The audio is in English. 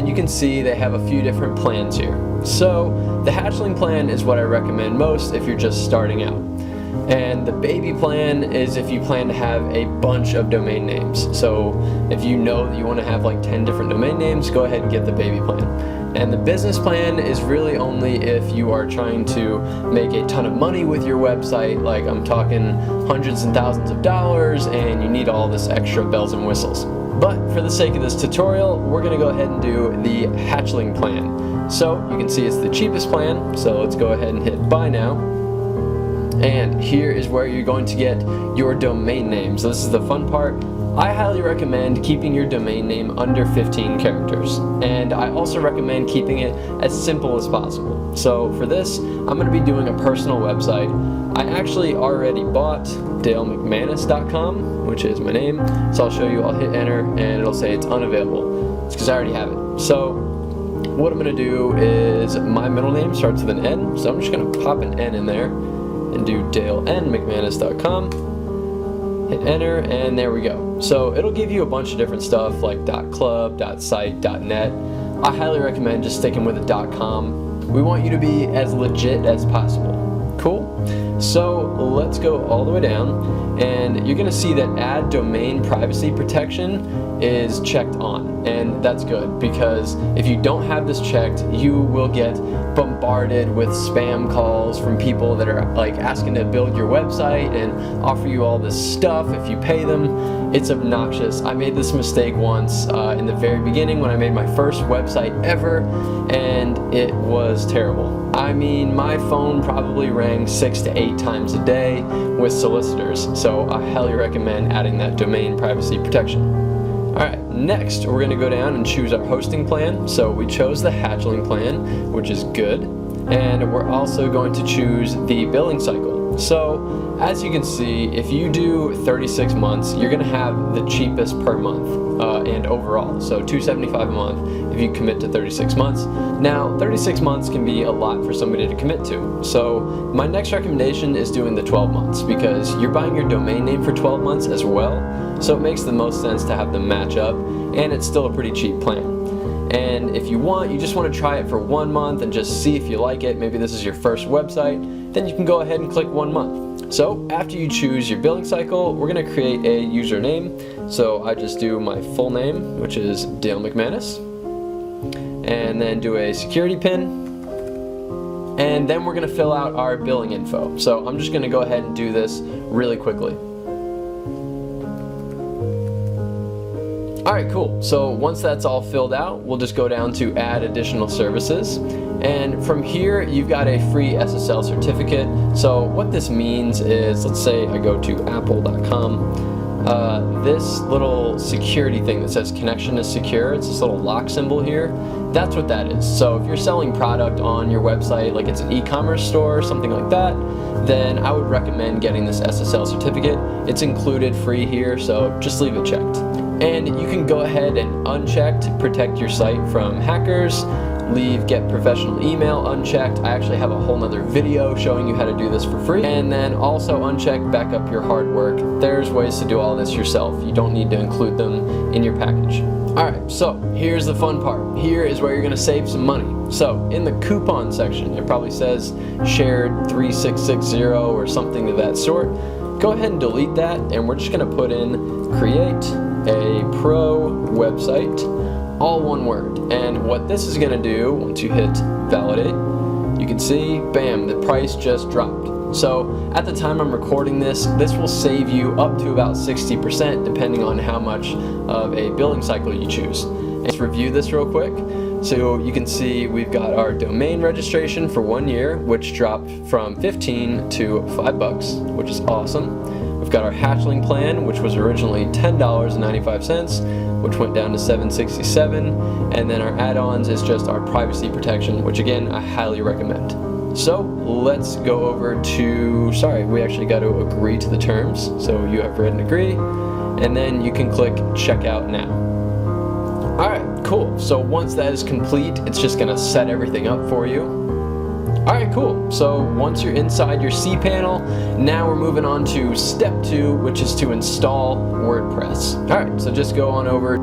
and you can see they have a few different plans here. So the hatchling plan is what I recommend most if you're just starting out. And the baby plan is if you plan to have a bunch of domain names. So if you know that you want to have like 10 different domain names, go ahead and get the baby plan. And the business plan is really only if you are trying to make a ton of money with your website, like I'm talking hundreds and thousands of dollars, and you need all this extra bells and whistles. But for the sake of this tutorial, we're going to go ahead and do the hatchling plan. So you can see it's the cheapest plan, so let's go ahead and hit buy now. And here is where you're going to get your domain name. So this is the fun part. I highly recommend keeping your domain name under 15 characters. And I also recommend keeping it as simple as possible. So for this, I'm going to be doing a personal website. I actually already bought dalemcmanus.com, which is my name. So I'll show you, I'll hit enter and it'll say it's unavailable. It's because I already have it. So what I'm going to do is my middle name starts with an N. So I'm just going to pop an N in there and do dalemcmanus.com, hit enter, and there we go. So it'll give you a bunch of different stuff like .club, .site, .net. I highly recommend just sticking with a .com. We want you to be as legit as possible. Cool? So let's go all the way down, and you're going to see that add domain privacy protection is checked on, and that's good because if you don't have this checked, you will get bombarded with spam calls from people that are like asking to build your website and offer you all this stuff if you pay them. It's obnoxious. I made this mistake once in the very beginning when I made my first website ever, and it was terrible. I mean, my phone probably rang 6 to 8 times a day with solicitors, so I highly recommend adding that domain privacy protection. Alright, next we're going to go down and choose our hosting plan. So we chose the hatchling plan, which is good, and we're also going to choose the billing cycle. So as you can see, if you do 36 months, you're going to have the cheapest per month and overall. So $275 a month if you commit to 36 months. Now 36 months can be a lot for somebody to commit to. So my next recommendation is doing the 12 months because you're buying your domain name for 12 months as well. So it makes the most sense to have them match up, and it's still a pretty cheap plan. And if you want, you just want to try it for 1 month and just see if you like it, maybe this is your first website, then you can go ahead and click 1 month. So after you choose your billing cycle, we're going to create a username. So I just do my full name, which is Dale McManus, and then do a security pin. And then we're going to fill out our billing info. So I'm just going to go ahead and do this really quickly. Alright, cool. So once that's all filled out, we'll just go down to add additional services. And from here, you've got a free SSL certificate. So what this means is, let's say I go to apple.com. This little security thing that says connection is secure, it's this little lock symbol here. That's what that is. So if you're selling product on your website, like it's an e-commerce store or something like that, then I would recommend getting this SSL certificate. It's included free here, so just leave it checked. And you can go ahead and uncheck to protect your site from hackers. Leave get professional email unchecked. I actually have a whole nother video showing you how to do this for free. And then also uncheck back up your hard work. There's ways to do all this yourself. You don't need to include them in your package. Alright, so here's the fun part. Here is where you're going to save some money. So in the coupon section, it probably says shared 3660 or something of that sort. Go ahead and delete that, and we're just going to put in create a pro website, all one word. And what this is going to do, once you hit validate, you can see, bam, the price just dropped. So at the time I'm recording this will save you up to about 60% depending on how much of a billing cycle you choose. Let's review this real quick. So you can see we've got our domain registration for 1 year, which dropped from 15 to $5, which is awesome. We've got our hatchling plan, which was originally $10.95, which went down to $7.67, and then our add-ons is just our privacy protection, which again I highly recommend. So let's go over to, we actually got to agree to the terms. So you have read and agree, and then you can click checkout now. Alright, cool. So once that is complete, it's just going to set everything up for you. Alright, cool. So once you're inside your cPanel, now we're moving on to step 2, which is to install WordPress. Alright, so just go on over